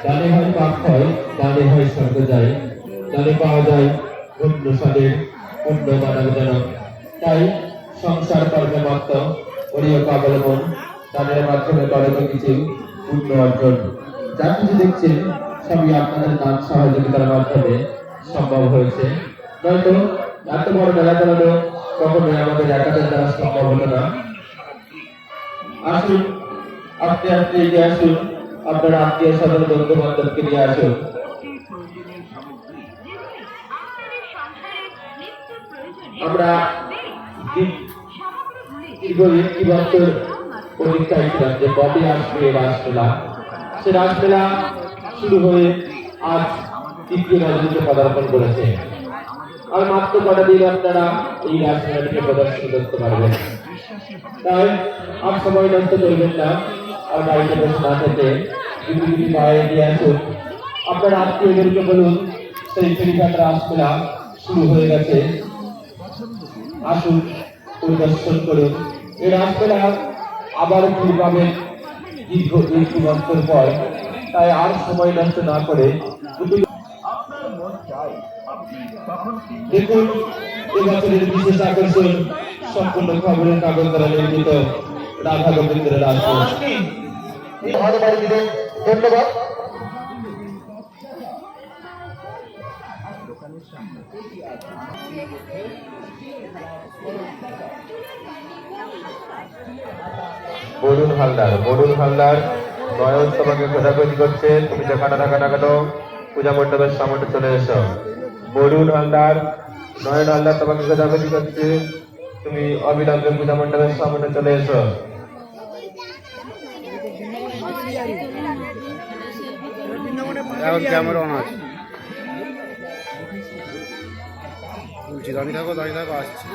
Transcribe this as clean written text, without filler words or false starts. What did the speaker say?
ডালে হয় পাক হয়, ডালে হয় স্বর্গ যায়, ডালে পাওয়া যায় পুণ্য সাদের পুণ্য মানবজনক। তাই সংসার কর্মমাত্র করিও অবলম্বন, তাদের মাধ্যমে করে তো কিছু পুণ্য অর্জন। যা কিছু দেখছেন সবই আপনাদের দান সহযোগিতার মাধ্যমে সম্ভব হয়েছে, নয়তো এত বড় মেলা চালানো কখনোই আমাদের একাদের দ্বারা সম্ভব হতো না। আসুন, আপনি আপনি এগিয়ে আসুন, আপনার আত্মীয় স্বজন বন্ধু বান্ধবকে নিয়ে আসুন। আমরা দীর্ঘ একটি বছর পরীক্ষায় ছিলাম যে কবে আসবে রাসমেলা। সে রাসমেলা শুরু হয়ে আজ তৃতীয় রাজনীতি পদার্পণ করেছে। আর মাত্র কটা দিন আপনারা এই রাসমেলাটিকে প্রদর্শন করতে পারবেন। তাই আর সময় নষ্ট করবেন না, আর বাড়িতে বসে না থেকে যদি বাইরে দিয়ে আসুন। আপনার আত্মীয়দেরকে বলুন সেই ফেরিঘাট রাসমেলা শুরু হয়ে গেছে, আসুন পরিদর্শন করুন। এই রাসমেলা আবার ফিরে পাবেন দীর্ঘ ২ বছর পর। তাই আর সময় নষ্ট না করে দেখুন এবছরের বিশেষ আকর্ষণ সম্পূর্ণ খবরের কাগজ দ্বারা নির্মিত রাধা গোবিন্দের রাসমেলা। ধন্যবাদ। বরুণ হালদার নয়ন তোমাকে খোঁজাখুঁজি করছে, তুমি যেখানে থাকা না কেন পূজা মণ্ডপের সামনে চলে এসো। বরুণ হালদার, নয়ন হালদার তোমাকে খোঁজাখুঁজি করছে, তুমি অবিলম্বে পূজা মণ্ডপের সামনে চলে এসো। ক্যামেরা অন আছে, দাঁড়িয়ে থাকো আসছে।